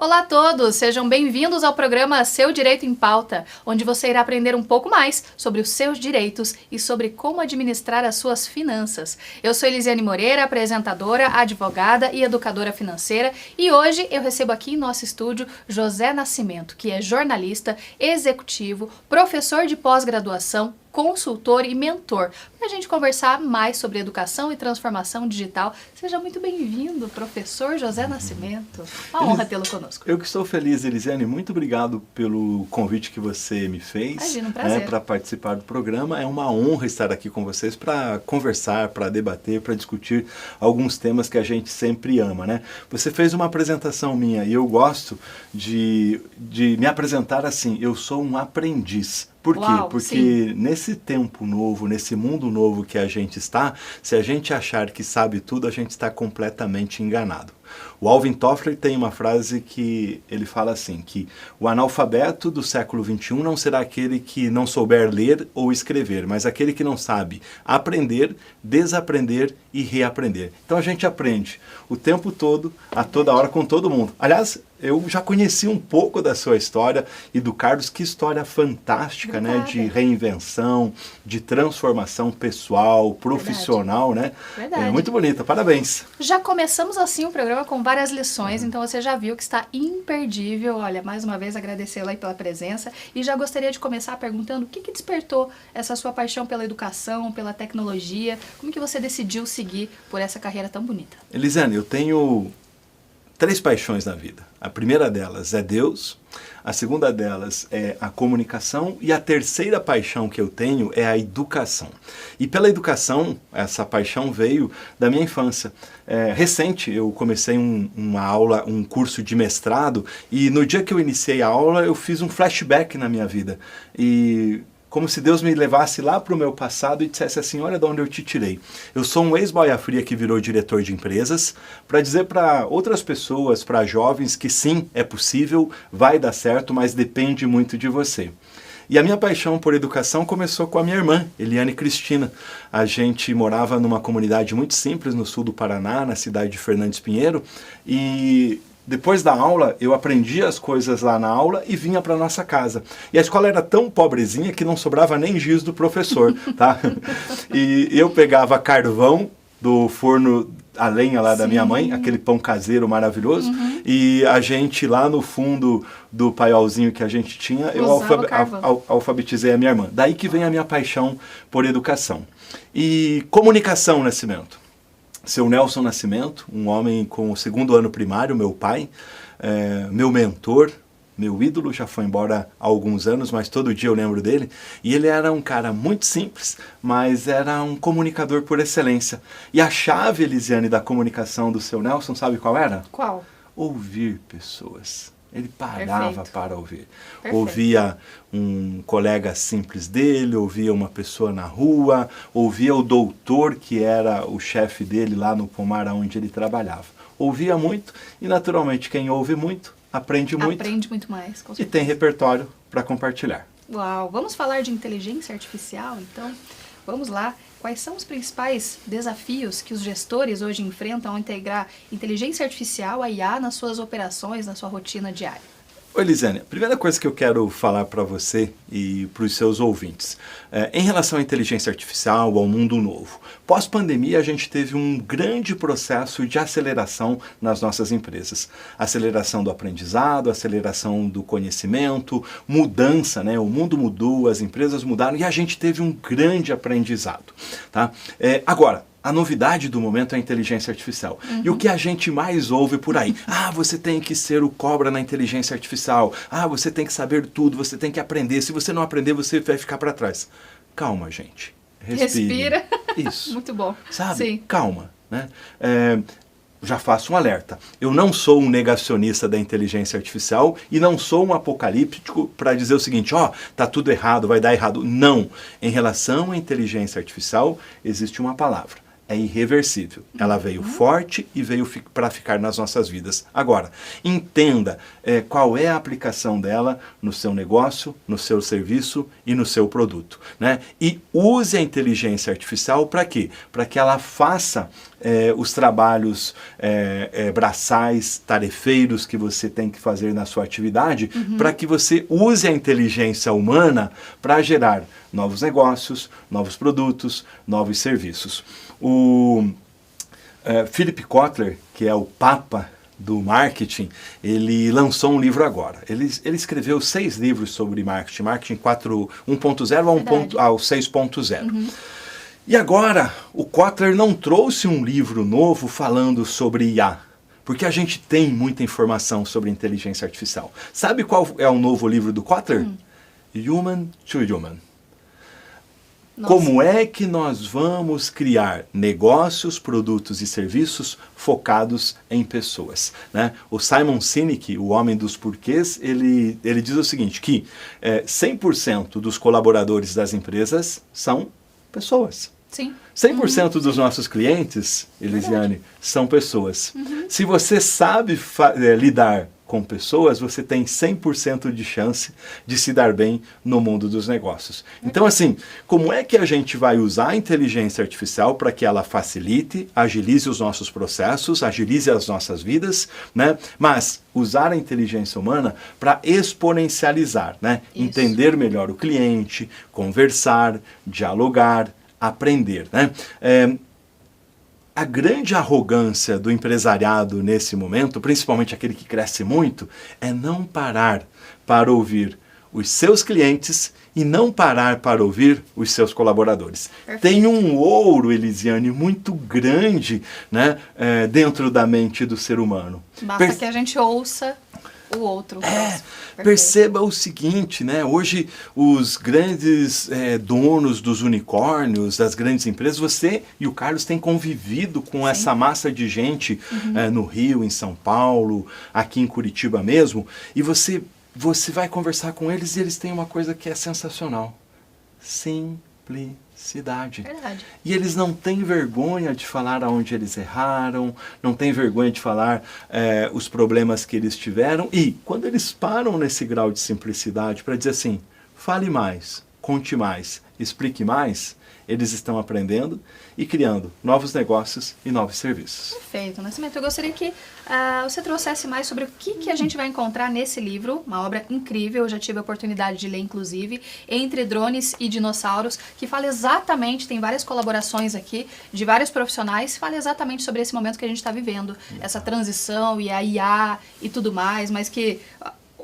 Olá a todos, sejam bem-vindos ao programa Seu Direito em Pauta, onde você irá aprender um pouco mais sobre os seus direitos e sobre como administrar as suas finanças. Eu sou Elisiane Moreira, apresentadora, advogada e educadora financeira, e hoje eu recebo aqui em nosso estúdio José Nascimento, que é jornalista, executivo, professor de pós-graduação, consultor e mentor, para a gente conversar mais sobre educação e transformação digital. Seja muito bem-vindo, professor José Nascimento. Uma honra tê-lo conosco. Eu que estou feliz, Elisiane. Muito obrigado pelo convite que você me fez. Imagina, um prazer. Para participar do programa. É uma honra estar aqui com vocês para conversar, para debater, para discutir alguns temas que a gente sempre ama, né? Você fez uma apresentação minha e eu gosto de me apresentar assim. Eu sou um aprendiz. Por quê? Uau, porque sim. nesse tempo novo, nesse mundo novo que a gente está, se a gente achar que sabe tudo, a gente está completamente enganado. O Alvin Toffler tem uma frase que ele fala assim, que o analfabeto do século XXI não será aquele que não souber ler ou escrever, mas aquele que não sabe aprender, desaprender e reaprender. Então a gente aprende o tempo todo, a toda hora, com todo mundo. Aliás, eu já conheci um pouco da sua história e do Carlos, que história fantástica, né? De reinvenção, de transformação pessoal, profissional, né? Verdade. É muito bonita, parabéns. Já começamos assim o programa com várias lições, então você já viu que está imperdível. Olha, mais uma vez agradecê-lo aí pela presença e já gostaria de começar perguntando o que despertou essa sua paixão pela educação, pela tecnologia, como que você decidiu seguir por essa carreira tão bonita? Elisiane, eu tenho 3 paixões na vida. A primeira delas é Deus, a segunda delas é a comunicação e a terceira paixão que eu tenho é a educação. E pela educação, essa paixão veio da minha infância. Recente, eu comecei uma aula, um curso de mestrado, e no dia que eu iniciei a aula, eu fiz um flashback na minha vida. E como se Deus me levasse lá para o meu passado e dissesse assim, olha de onde eu te tirei. Eu sou um ex-boia fria que virou diretor de empresas, para dizer para outras pessoas, para jovens, que sim, é possível, vai dar certo, mas depende muito de você. E a minha paixão por educação começou com a minha irmã, Eliane Cristina. A gente morava numa comunidade muito simples no sul do Paraná, na cidade de Fernandes Pinheiro, e depois da aula, eu aprendia as coisas lá na aula e vinha para nossa casa. E a escola era tão pobrezinha que não sobrava nem giz do professor, tá? E eu pegava carvão do forno a lenha lá da minha mãe, aquele pão caseiro maravilhoso, e a gente lá no fundo do paiolzinho que a gente tinha, eu alfabetizei a minha irmã. Daí que vem a minha paixão por educação. E comunicação, Nascimento. Seu Nelson Nascimento, um homem com o 2º ano primário, meu pai, meu mentor, meu ídolo, já foi embora há alguns anos, mas todo dia eu lembro dele. E ele era um cara muito simples, mas era um comunicador por excelência. E a chave, Elisiane, da comunicação do seu Nelson, sabe qual era? Qual? Ouvir pessoas. Ele parava para ouvir. Perfeito. Ouvia um colega simples dele, ouvia uma pessoa na rua, ouvia o doutor, que era o chefe dele lá no pomar onde ele trabalhava. Ouvia muito e, naturalmente, quem ouve muito, aprende muito. Aprende muito mais, com certeza. E tem repertório para compartilhar. Uau! Vamos falar de inteligência artificial, então? Vamos lá. Quais são os principais desafios que os gestores hoje enfrentam ao integrar inteligência artificial, a IA, nas suas operações, na sua rotina diária? Oi, Elisiane, a primeira coisa que eu quero falar para você e para os seus ouvintes, em relação à inteligência artificial, ao mundo novo. Pós-pandemia, a gente teve um grande processo de aceleração nas nossas empresas. Aceleração do aprendizado, aceleração do conhecimento, mudança, né? O mundo mudou, as empresas mudaram e a gente teve um grande aprendizado, tá? Agora, a novidade do momento é a inteligência artificial. E o que a gente mais ouve por aí? Ah, você tem que ser o cobra na inteligência artificial. Ah, você tem que saber tudo, você tem que aprender. Se você não aprender, você vai ficar para trás. Calma, gente. Respira. Isso. Muito bom. Sabe? Sim. Calma, né? Já faço um alerta. Eu não sou um negacionista da inteligência artificial e não sou um apocalíptico para dizer o seguinte, tá tudo errado, vai dar errado. Não. Em relação à inteligência artificial, existe uma palavra. é irreversível. Ela veio forte e veio para ficar nas nossas vidas. Agora, entenda qual é a aplicação dela no seu negócio, no seu serviço e no seu produto, né? E use a inteligência artificial para quê? Para que ela faça os trabalhos braçais, tarefeiros que você tem que fazer na sua atividade, para que você use a inteligência humana para gerar novos negócios, novos produtos, novos serviços. O Philip Kotler, que é o papa do marketing, ele lançou um livro agora. Ele escreveu 6 livros sobre marketing, marketing 1.0 ao 6.0. E agora, o Kotler não trouxe um livro novo falando sobre IA, porque a gente tem muita informação sobre inteligência artificial. Sabe qual é o novo livro do Kotler? Human to Human. Nossa. Como é que nós vamos criar negócios, produtos e serviços focados em pessoas, né? O Simon Sinek, o homem dos porquês, ele diz o seguinte, que 100% dos colaboradores das empresas são pessoas. Sim. 100% dos nossos clientes, Elisiane, são pessoas. Se você sabe lidar com pessoas, você tem 100% de chance de se dar bem no mundo dos negócios. Então, assim, como é que a gente vai usar a inteligência artificial para que ela facilite, agilize os nossos processos, agilize as nossas vidas, né? Mas usar a inteligência humana para exponencializar, né? Isso. Entender melhor o cliente, conversar, dialogar, aprender, né? A grande arrogância do empresariado nesse momento, principalmente aquele que cresce muito, é não parar para ouvir os seus clientes e não parar para ouvir os seus colaboradores. Perfeito. Tem um ouro, Elisiane, muito grande, né, dentro da mente do ser humano. Basta que a gente ouça o outro. Perceba o seguinte, né? Hoje os grandes donos dos unicórnios, das grandes empresas, você e o Carlos têm convivido com essa massa de gente no Rio, em São Paulo, aqui em Curitiba mesmo, e você vai conversar com eles e eles têm uma coisa que é sensacional. Simplicidade. Verdade. E eles não têm vergonha de falar aonde eles erraram, não têm vergonha de falar os problemas que eles tiveram. E quando eles param nesse grau de simplicidade para dizer assim, fale mais, conte mais, explique mais, eles estão aprendendo e criando novos negócios e novos serviços. Perfeito. Nascimento, eu gostaria que você trouxesse mais sobre o que a gente vai encontrar nesse livro, uma obra incrível, eu já tive a oportunidade de ler, inclusive, Entre Drones e Dinossauros, que fala exatamente, tem várias colaborações aqui, de vários profissionais, fala exatamente sobre esse momento que a gente está vivendo, essa transição e a IA e tudo mais, mas que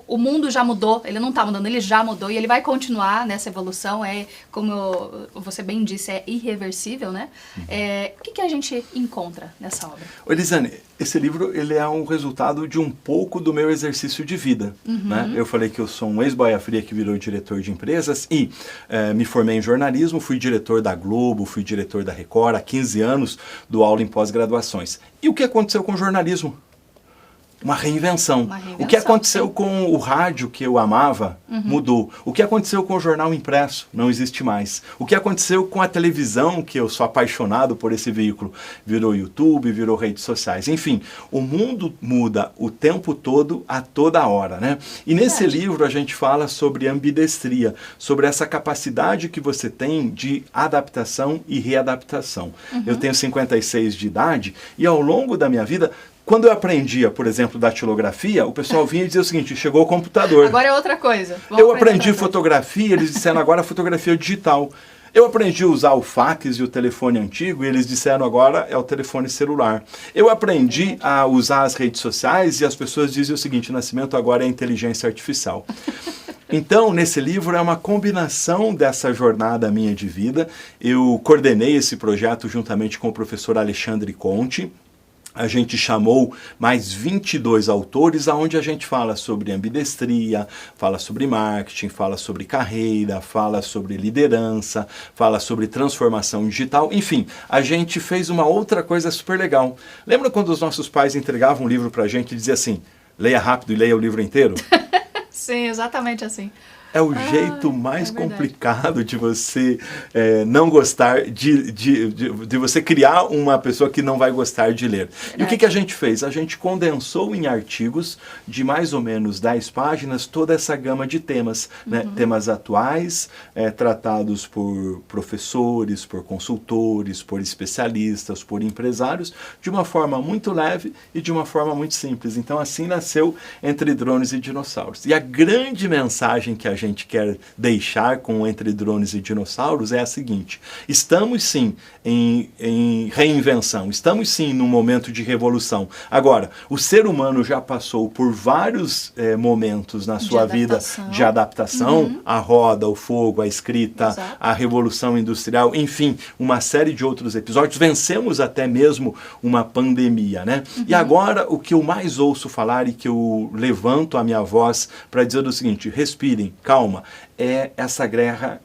o mundo já mudou, ele não está mudando, ele já mudou e ele vai continuar nessa evolução, como você bem disse, é irreversível, né? O que a gente encontra nessa obra? Elisane, esse livro ele é um resultado de um pouco do meu exercício de vida, né? Eu falei que eu sou um ex-boia fria que virou diretor de empresas e me formei em jornalismo, fui diretor da Globo, fui diretor da Record, há 15 anos dou aula em pós-graduações. E o que aconteceu com o jornalismo? Uma reinvenção. O que aconteceu com o rádio que eu amava mudou. O que aconteceu com o jornal impresso não existe mais. O que aconteceu com a televisão, que eu sou apaixonado por esse veículo, virou YouTube, virou redes sociais. Enfim, o mundo muda o tempo todo, a toda hora, né? E nesse livro a gente fala sobre ambidestria, sobre essa capacidade que você tem de adaptação e readaptação. Eu tenho 56 de idade e ao longo da minha vida, quando eu aprendia, por exemplo, datilografia, o pessoal vinha e dizia o seguinte, chegou o computador. Agora é outra coisa. Eu aprendi fotografia, eles disseram agora fotografia digital. Eu aprendi a usar o fax e o telefone antigo e eles disseram agora é o telefone celular. Eu aprendi a usar as redes sociais e as pessoas dizem o seguinte, Nascimento agora é inteligência artificial. Então, nesse livro é uma combinação dessa jornada minha de vida. Eu coordenei esse projeto juntamente com o professor Alexandre Conte. A gente chamou mais 22 autores, onde a gente fala sobre ambidestria, fala sobre marketing, fala sobre carreira, fala sobre liderança, fala sobre transformação digital. Enfim, a gente fez uma outra coisa super legal. Lembra quando os nossos pais entregavam um livro pra gente e diziam assim, leia rápido e leia o livro inteiro? Sim, exatamente assim. É o jeito mais complicado de você não gostar, de você criar uma pessoa que não vai gostar de ler. E o que a gente fez? A gente condensou em artigos de mais ou menos 10 páginas toda essa gama de temas, né? Temas atuais, tratados por professores, por consultores, por especialistas, por empresários, de uma forma muito leve e de uma forma muito simples. Então assim nasceu Entre Drones e Dinossauros. E a grande mensagem que a gente quer deixar com Entre Drones e Dinossauros é a seguinte: estamos sim em reinvenção, estamos sim num momento de revolução. Agora, o ser humano já passou por vários momentos na sua vida de adaptação, a roda, o fogo, a escrita, Exato. a revolução industrial, enfim, uma série de outros episódios. Vencemos até mesmo uma pandemia, né? E agora, o que eu mais ouço falar e que eu levanto a minha voz para dizer o seguinte: respirem, calma, é essa guerra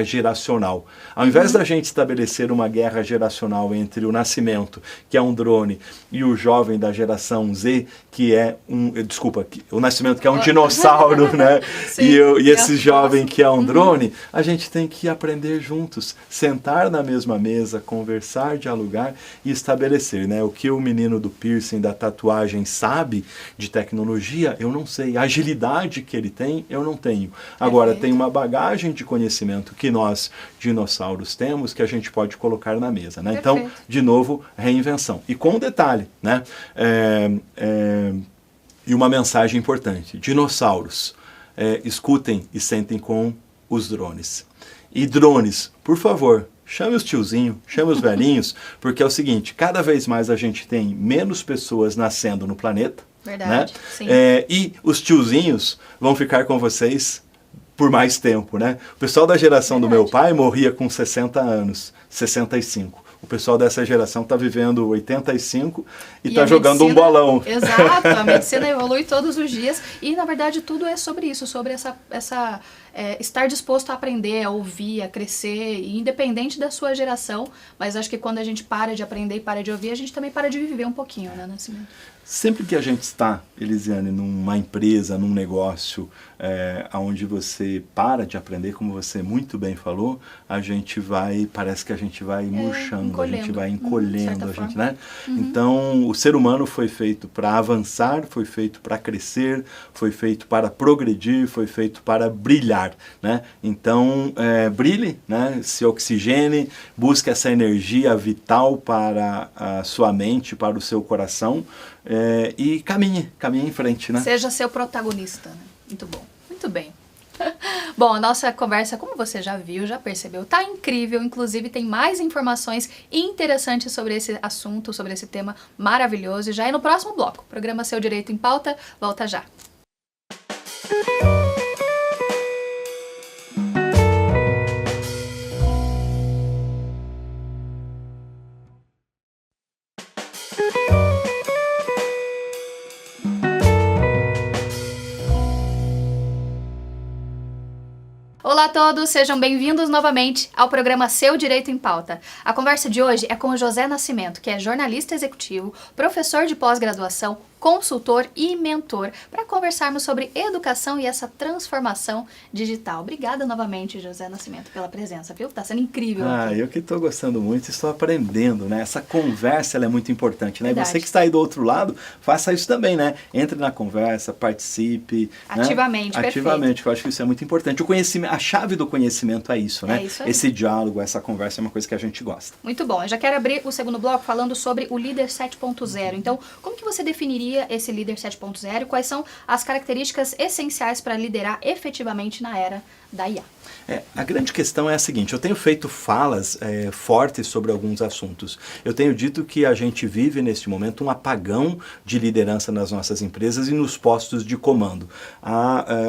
geracional. Ao invés da gente estabelecer uma guerra geracional entre o Nascimento, que é um drone, e o jovem da geração Z, que é o Nascimento, que é um dinossauro, né? Sim, e esse jovem que é um drone, a gente tem que aprender juntos, sentar na mesma mesa, conversar, dialogar e estabelecer, né? O que o menino do piercing, da tatuagem sabe de tecnologia, eu não sei. A agilidade que ele tem, eu não tenho. Agora, tem uma bagagem de conhecimento que nós, dinossauros, temos, que a gente pode colocar na mesa, né? Então, de novo, reinvenção. E com um detalhe, né? E uma mensagem importante: dinossauros, escutem e sentem com os drones. E drones, por favor, chame os tiozinhos, chame os velhinhos, porque é o seguinte: cada vez mais a gente tem menos pessoas nascendo no planeta. Verdade, né? sim. E os tiozinhos vão ficar com vocês por mais tempo, né? O pessoal da geração do meu pai morria com 60 anos, 65. O pessoal dessa geração está vivendo 85 e está jogando um bolão. Exato, a medicina evolui todos os dias e, na verdade, tudo é sobre isso, sobre estar disposto a aprender, a ouvir, a crescer, independente da sua geração. Mas acho que quando a gente para de aprender e para de ouvir, a gente também para de viver um pouquinho, né, Nascimento? Sempre que a gente está, Elisiane, numa empresa, num negócio, onde você para de aprender, como você muito bem falou, parece que a gente vai murchando, a gente vai encolhendo, né? Então, o ser humano foi feito para avançar, foi feito para crescer, foi feito para progredir, foi feito para brilhar, né? Então, brilhe, né? Se oxigene, busque essa energia vital para a sua mente, para o seu coração, e caminhe em frente, né? Seja seu protagonista, né? Muito bom, muito bem. Bom, a nossa conversa, como você já viu, já percebeu, tá incrível. Inclusive tem mais informações interessantes sobre esse assunto, sobre esse tema maravilhoso. E já é no próximo bloco. O programa Seu Direito em Pauta volta já. Olá a todos, sejam bem-vindos novamente ao programa Seu Direito em Pauta. A conversa de hoje é com o José Nascimento, que é jornalista executivo, professor de pós-graduação, consultor e mentor, para conversarmos sobre educação e essa transformação digital. Obrigada novamente, José Nascimento, pela presença, viu? Tá sendo incrível. Eu que estou gostando muito, estou aprendendo, né? Essa conversa ela é muito importante, né? Verdade. Você que está aí do outro lado, faça isso também, né? Entre na conversa, participe. Ativamente, né? Ativamente, que eu acho que isso é muito importante. O conhecimento, a chave do conhecimento é isso, né? É isso aí. Esse diálogo, essa conversa é uma coisa que a gente gosta. Muito bom. Eu já quero abrir o segundo bloco falando sobre o líder 7.0. Então, como que você definiria esse líder 7.0 e quais são as características essenciais para liderar efetivamente na era da IA? A grande questão é a seguinte: eu tenho feito falas fortes sobre alguns assuntos. Eu tenho dito que a gente vive neste momento um apagão de liderança nas nossas empresas e nos postos de comando.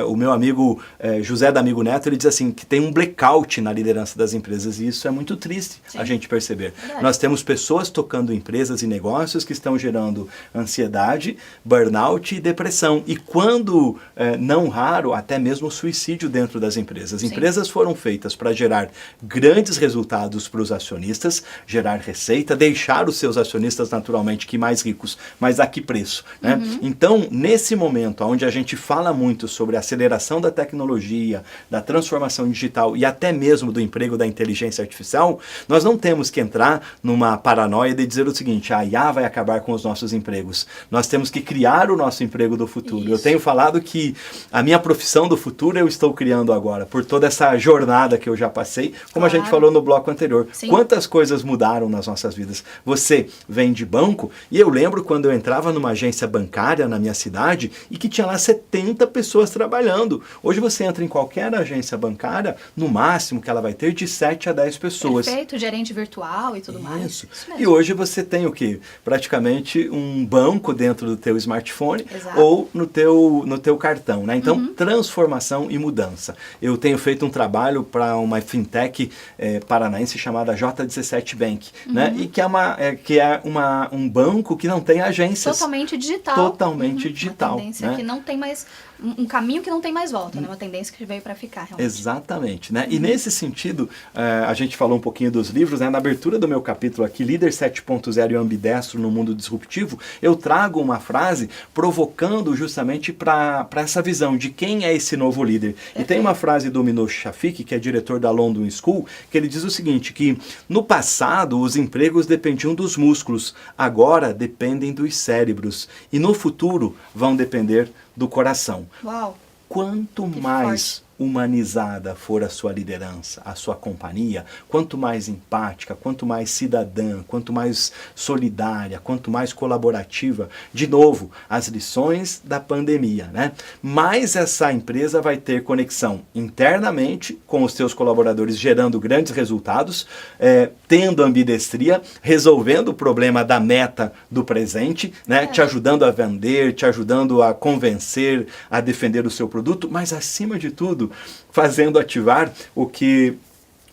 O meu amigo José D'Amigo Neto, ele diz assim, que tem um blackout na liderança das empresas, e isso é muito triste. Sim. A gente perceber. Verdade. Nós temos pessoas tocando empresas e negócios que estão gerando ansiedade, ansiedade, burnout e depressão. E quando, não raro, até mesmo suicídio dentro das empresas. Sim. Empresas foram feitas para gerar grandes resultados para os acionistas, gerar receita, deixar os seus acionistas naturalmente que mais ricos, mas a que preço? Né? Então, nesse momento onde a gente fala muito sobre a aceleração da tecnologia, da transformação digital e até mesmo do emprego da inteligência artificial, nós não temos que entrar numa paranoia de dizer o seguinte, a IA vai acabar com os nossos empregos. Nós temos que criar o nosso emprego do futuro. Isso. Eu tenho falado que a minha profissão do futuro eu estou criando agora, por toda essa jornada que eu já passei, como a gente falou no bloco anterior. Sim. Quantas coisas mudaram nas nossas vidas? Você vem de banco, e eu lembro quando eu entrava numa agência bancária na minha cidade e que tinha lá 70 pessoas trabalhando. Hoje você entra em qualquer agência bancária, no máximo que ela vai ter de 7 a 10 pessoas. Perfeito, gerente virtual e tudo mais. Isso e hoje você tem o quê? Praticamente um banco dentro do teu smartphone. Exato. Ou no teu cartão, né? Então, transformação e mudança. Eu tenho feito um trabalho para uma fintech paranaense chamada J17 Bank, né? E que é um banco que não tem agências. Totalmente digital. Totalmente digital. Uma tendência, né? Que não tem mais, um caminho que não tem mais volta, né? Uma tendência que veio para ficar, realmente. Exatamente, né? E nesse sentido, a gente falou um pouquinho dos livros, né? Na abertura do meu capítulo aqui, Líder 7.0 e Ambidestro no Mundo Disruptivo, eu trago uma frase provocando justamente para essa visão de quem é esse novo líder. E tem uma frase do Minosh Shafik, que é diretor da London School, que ele diz o seguinte, que no passado os empregos dependiam dos músculos, agora dependem dos cérebros. E no futuro vão depender do coração. Uau! Quanto mais humanizada for a sua liderança, a sua companhia, quanto mais empática, quanto mais cidadã, quanto mais solidária, quanto mais colaborativa, de novo, as lições da pandemia, né? Mais essa empresa vai ter conexão internamente com os seus colaboradores, gerando grandes resultados, tendo ambidestria, resolvendo o problema da meta do presente, né? Te ajudando a vender, te ajudando a convencer, a defender o seu produto, mas acima de tudo, fazendo ativar o que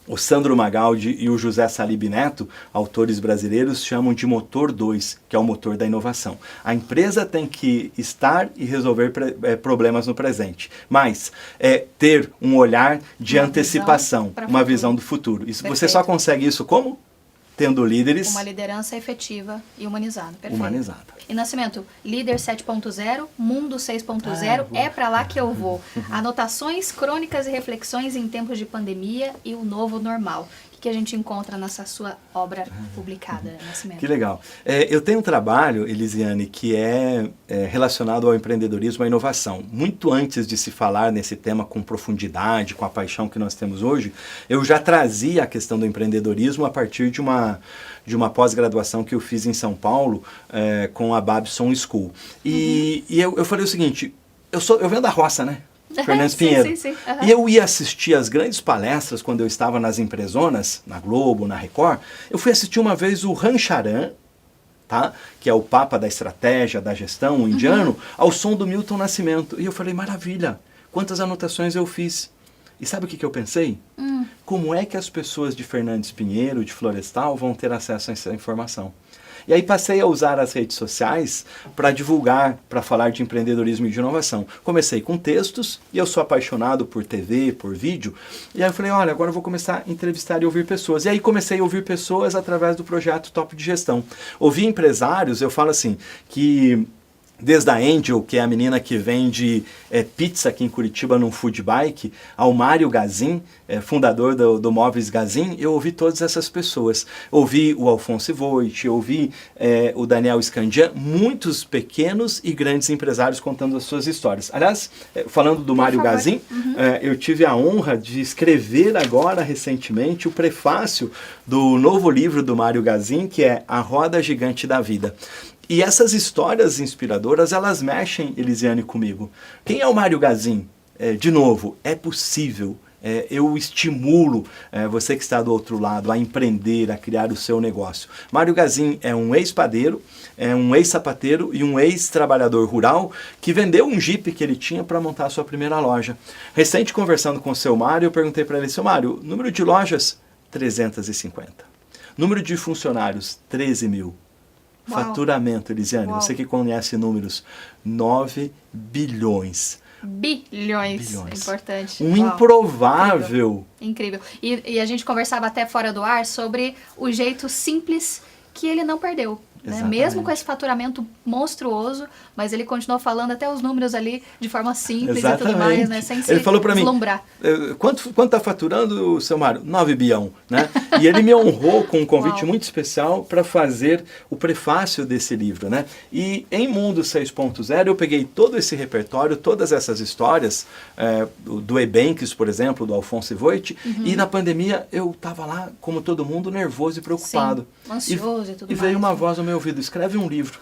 o Sandro Magaldi e o José Salib Neto, autores brasileiros, chamam de motor 2, que é o motor da inovação. A empresa tem que estar e resolver problemas no presente, mas ter um olhar de antecipação, uma visão do futuro. Isso, você só consegue isso como? Tendo líderes... Uma liderança efetiva e humanizada. Perfeito. Humanizada. E Nascimento, líder 7.0, mundo 6.0, é para lá que eu vou. Anotações, crônicas e reflexões em tempos de pandemia e o novo normal. O que a gente encontra nessa sua obra publicada, Nascimento? Que legal. Eu tenho um trabalho, Elisiane, que é relacionado ao empreendedorismo e à inovação. Muito antes de se falar nesse tema com profundidade, com a paixão que nós temos hoje, eu já trazia a questão do empreendedorismo a partir de uma pós-graduação que eu fiz em São Paulo com a Babson School. E eu falei o seguinte, eu venho da roça, né? Fernandes Pinheiro. Sim. E eu ia assistir as grandes palestras quando eu estava nas empresonas, na Globo, na Record. Eu fui assistir uma vez o Rancharan, tá? Que é o papa da estratégia, da gestão, o indiano, ao som do Milton Nascimento. E eu falei, maravilha, quantas anotações eu fiz. E sabe o que eu pensei? Como é que as pessoas de Fernandes Pinheiro, de Florestal, vão ter acesso a essa informação? E aí passei a usar as redes sociais para divulgar, para falar de empreendedorismo e de inovação. Comecei com textos, e eu sou apaixonado por TV, por vídeo, e aí eu falei, olha, agora eu vou começar a entrevistar e ouvir pessoas. E aí comecei a ouvir pessoas através do projeto Top de Gestão. Ouvir empresários, eu falo assim, que... Desde a Angel, que é a menina que vende pizza aqui em Curitiba num food bike, ao Mário Gazin, fundador do Móveis Gazin, eu ouvi todas essas pessoas. Ouvi o Alfonso Voit, ouvi o Daniel Scandian, muitos pequenos e grandes empresários contando as suas histórias. Aliás, falando do Mário Gazin, eu tive a honra de escrever agora, recentemente, o prefácio do novo livro do Mário Gazin, que é A Roda Gigante da Vida. E essas histórias inspiradoras, elas mexem, Elisiane, comigo. Quem é o Mário Gazin? De novo, é possível. Eu estimulo você que está do outro lado a empreender, a criar o seu negócio. Mário Gazin é um ex-padeiro, é um ex-sapateiro e um ex-trabalhador rural que vendeu um Jeep que ele tinha para montar a sua primeira loja. Recente, conversando com o seu Mário, eu perguntei para ele, seu Mário, número de lojas? 350. Número de funcionários? 13 mil. Uau. Faturamento, Elisiane, Uau. você que conhece números, 9 bilhões. Bilhões. Importante. Um Uau. improvável. Incrível. E a gente conversava até fora do ar sobre o jeito simples que ele não perdeu. Né? Mesmo com esse faturamento monstruoso, mas ele continuou falando até os números ali de forma simples. Exatamente. E tudo mais, né? Sem se ele falou para mim, quanto está faturando, seu Mário? 9 bilhão, né? E ele me honrou com um convite muito especial para fazer o prefácio desse livro, né? E em Mundo 6.0 eu peguei todo esse repertório, todas essas histórias, do Ebanks, por exemplo, do Alphonse Voigt, e na pandemia eu estava lá, como todo mundo, nervoso e preocupado. Sim, ansioso e tudo mais. E veio uma voz no meu ouvido, escreve um livro.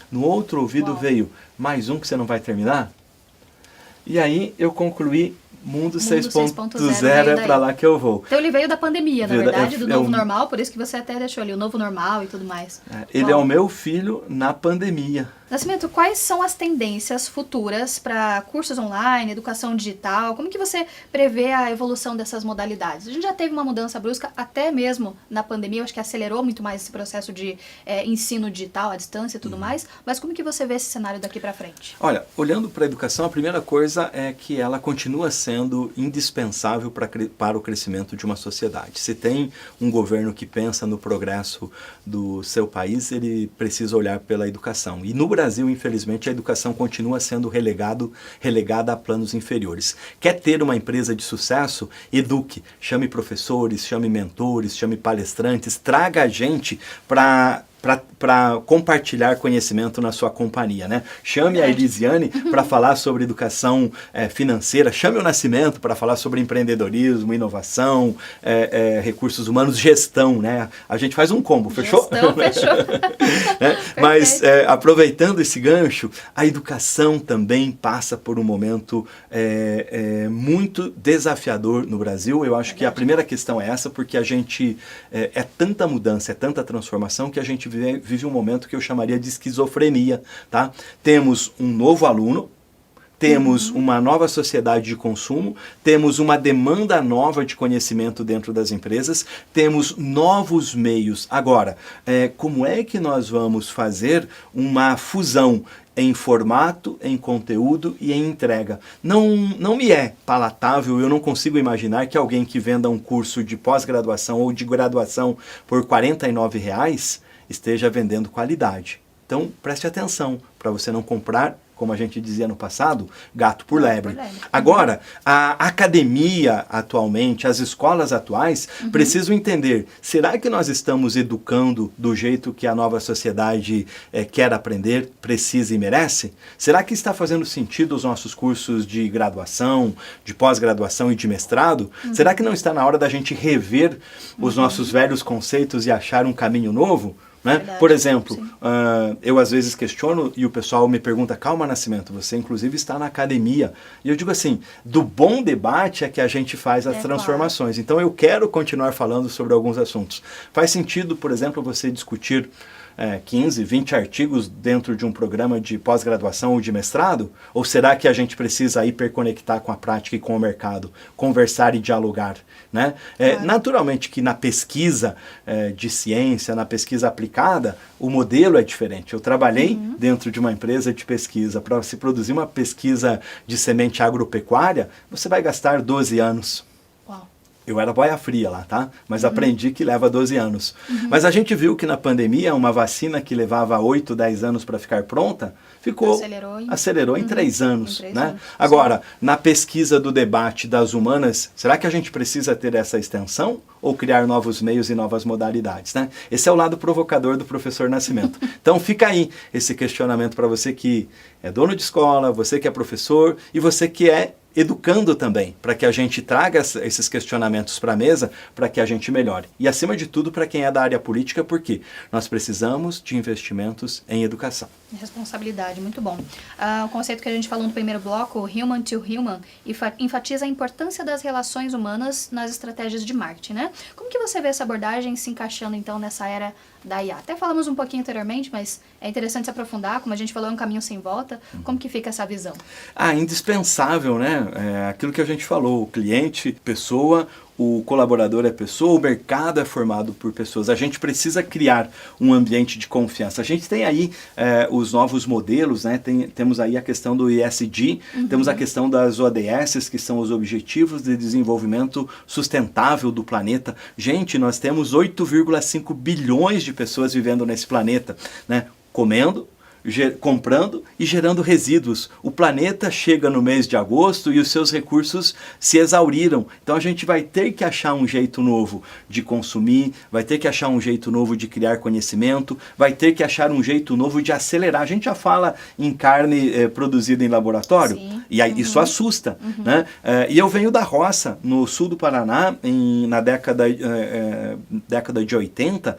No outro ouvido veio, mais um que você não vai terminar? E aí eu concluí Mundo 6.0 é para lá que eu vou. Então ele veio da pandemia, na verdade, do novo normal, por isso que você até deixou ali o novo normal e tudo mais. Ele é o meu filho na pandemia. Nascimento, quais são as tendências futuras para cursos online, educação digital? Como que você prevê a evolução dessas modalidades? A gente já teve uma mudança brusca, até mesmo na pandemia, eu acho que acelerou muito mais esse processo de ensino digital, à distância e tudo mais, mas como que você vê esse cenário daqui para frente? Olha, olhando para a educação, a primeira coisa é que ela continua sendo indispensável para o crescimento de uma sociedade. Se tem um governo que pensa no progresso do seu país, ele precisa olhar pela educação. E no Brasil, infelizmente, a educação continua sendo relegada a planos inferiores. Quer ter uma empresa de sucesso? Eduque. Chame professores, chame mentores, chame palestrantes, traga a gente para compartilhar conhecimento na sua companhia, né? Chame a Elisiane para falar sobre educação financeira, chame o Nascimento para falar sobre empreendedorismo, inovação, recursos humanos, gestão, né? A gente faz um combo, fechou? Gestão, fechou. Mas aproveitando esse gancho, a educação também passa por um momento muito desafiador no Brasil. Eu acho que a primeira questão é essa, porque a gente é tanta mudança, é tanta transformação que a gente vive um momento que eu chamaria de esquizofrenia, tá? Temos um novo aluno, temos uma nova sociedade de consumo, temos uma demanda nova de conhecimento dentro das empresas, temos novos meios. Agora, como é que nós vamos fazer uma fusão em formato, em conteúdo e em entrega? Não me é palatável, eu não consigo imaginar que alguém que venda um curso de pós-graduação ou de graduação por R$ 49 esteja vendendo qualidade. Então, preste atenção para você não comprar, como a gente dizia no passado, gato por lebre. Agora, a academia atualmente, as escolas atuais, precisam entender, será que nós estamos educando do jeito que a nova sociedade quer aprender, precisa e merece? Será que está fazendo sentido os nossos cursos de graduação, de pós-graduação e de mestrado? Será que não está na hora da gente rever os nossos velhos conceitos e achar um caminho novo? Né? Por exemplo, eu às vezes questiono e o pessoal me pergunta, calma, Nascimento, você inclusive está na academia. E eu digo assim, do bom debate é que a gente faz as transformações. Claro. Então eu quero continuar falando sobre alguns assuntos. Faz sentido, por exemplo, você discutir 15, 20 artigos dentro de um programa de pós-graduação ou de mestrado? Ou será que a gente precisa hiperconectar com a prática e com o mercado, conversar e dialogar? Né? Naturalmente que na pesquisa de ciência, na pesquisa aplicada, o modelo é diferente. Eu trabalhei dentro de uma empresa de pesquisa. Para se produzir uma pesquisa de semente agropecuária, você vai gastar 12 anos. Eu era boia fria lá, tá? Mas aprendi que leva 12 anos. Mas a gente viu que na pandemia, uma vacina que levava 8, 10 anos para ficar pronta, acelerou em 3 anos. Né? Agora, na pesquisa do debate das humanas, será que a gente precisa ter essa extensão? Ou criar novos meios e novas modalidades? Né? Esse é o lado provocador do professor Nascimento. Então fica aí esse questionamento para você que é dono de escola, você que é professor e você que é educando também, para que a gente traga esses questionamentos para a mesa, para que a gente melhore. E acima de tudo, para quem é da área política, porque nós precisamos de investimentos em educação. Responsabilidade, muito bom. O conceito que a gente falou no primeiro bloco, Human to Human, enfatiza a importância das relações humanas nas estratégias de marketing, né? Como que você vê essa abordagem se encaixando, então, nessa era da IA? Até falamos um pouquinho anteriormente, mas é interessante se aprofundar, como a gente falou, é um caminho sem volta. Como que fica essa visão? Indispensável, né? Aquilo que a gente falou, o cliente, pessoa, o colaborador é pessoa, o mercado é formado por pessoas. A gente precisa criar um ambiente de confiança. A gente tem aí os novos modelos, né? Temos aí a questão do ESG, temos a questão das ODS, que são os Objetivos de Desenvolvimento Sustentável do planeta. Gente, nós temos 8,5 bilhões de pessoas vivendo nesse planeta, né? Comendo, comprando e gerando resíduos. O planeta chega no mês de agosto e os seus recursos se exauriram. Então a gente vai ter que achar um jeito novo de consumir, vai ter que achar um jeito novo de criar conhecimento, vai ter que achar um jeito novo de acelerar. A gente já fala em carne produzida em laboratório. Sim. E aí, isso assusta. Né? E eu venho da roça, no sul do Paraná, na década de 80,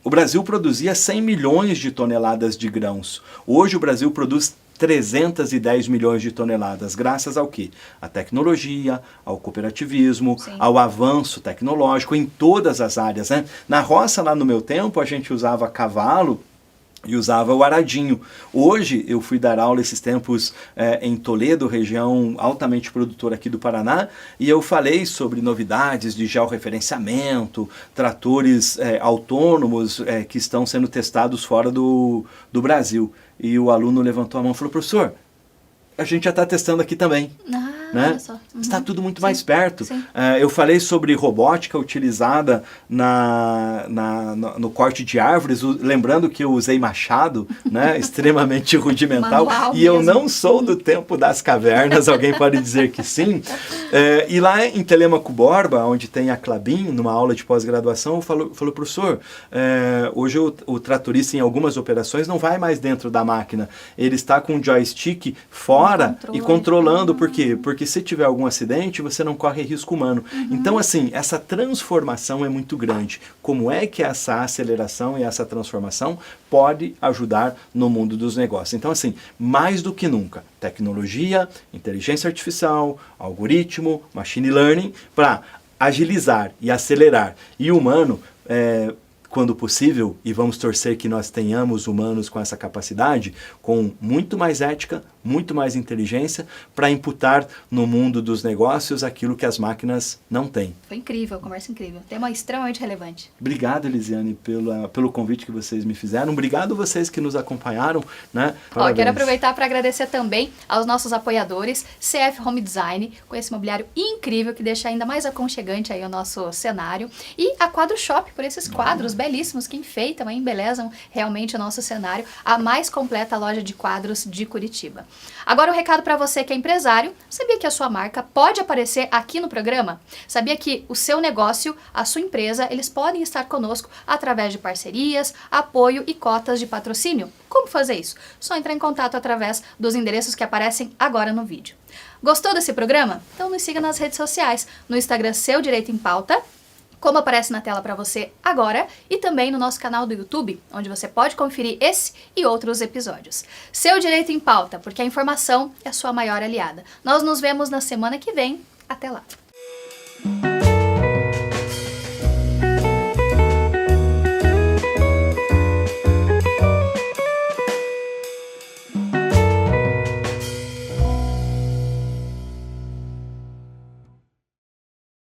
o Brasil produzia 100 milhões de toneladas de grãos. Hoje o Brasil produz 310 milhões de toneladas, graças ao quê? À tecnologia, ao cooperativismo, Sim. ao avanço tecnológico em todas as áreas. Né? Na roça, lá no meu tempo, a gente usava cavalo e usava o aradinho. Hoje, eu fui dar aula esses tempos em Toledo, região altamente produtora aqui do Paraná, e eu falei sobre novidades de georreferenciamento, tratores autônomos que estão sendo testados fora do Brasil. E o aluno levantou a mão e falou: professor, a gente já está testando aqui também. Né? Olha só. Está tudo muito mais perto. Sim. Eu falei sobre robótica utilizada no corte de árvores, lembrando que eu usei machado, né? Extremamente rudimental, Manual e eu mesmo. não sou do tempo das cavernas, alguém pode dizer que sim. E lá em Telêmaco Borba, onde tem a Klabin, numa aula de pós-graduação, falou: professor, hoje o tratorista em algumas operações não vai mais dentro da máquina, ele está com o joystick fora e controlando. Por quê? Porque se tiver algum acidente, você não corre risco humano. Então, assim, essa transformação é muito grande. Como é que essa aceleração e essa transformação pode ajudar no mundo dos negócios? Então, assim, mais do que nunca, tecnologia, inteligência artificial, algoritmo, machine learning, para agilizar e acelerar. E o humano, quando possível, e vamos torcer que nós tenhamos humanos com essa capacidade, com muito mais ética, muito mais inteligência, para imputar no mundo dos negócios aquilo que as máquinas não têm. Foi incrível, conversa incrível. Tema extremamente relevante. Obrigado, Elisiane, pelo convite que vocês me fizeram. Obrigado vocês que nos acompanharam. Né? Quero aproveitar para agradecer também aos nossos apoiadores, CF Home Design, com esse mobiliário incrível que deixa ainda mais aconchegante aí o nosso cenário, e a Quadro Shop, por esses quadros belíssimos que enfeitam e embelezam realmente o nosso cenário, a mais completa loja de quadros de Curitiba. Agora um recado para você que é empresário: sabia que a sua marca pode aparecer aqui no programa? Sabia que o seu negócio, a sua empresa, eles podem estar conosco através de parcerias, apoio e cotas de patrocínio? Como fazer isso? Só entrar em contato através dos endereços que aparecem agora no vídeo. Gostou desse programa? Então nos siga nas redes sociais, no Instagram Seu Direito em Pauta, como aparece na tela para você agora, e também no nosso canal do YouTube, onde você pode conferir esse e outros episódios. Seu Direito em Pauta, porque a informação é a sua maior aliada. Nós nos vemos na semana que vem. Até lá!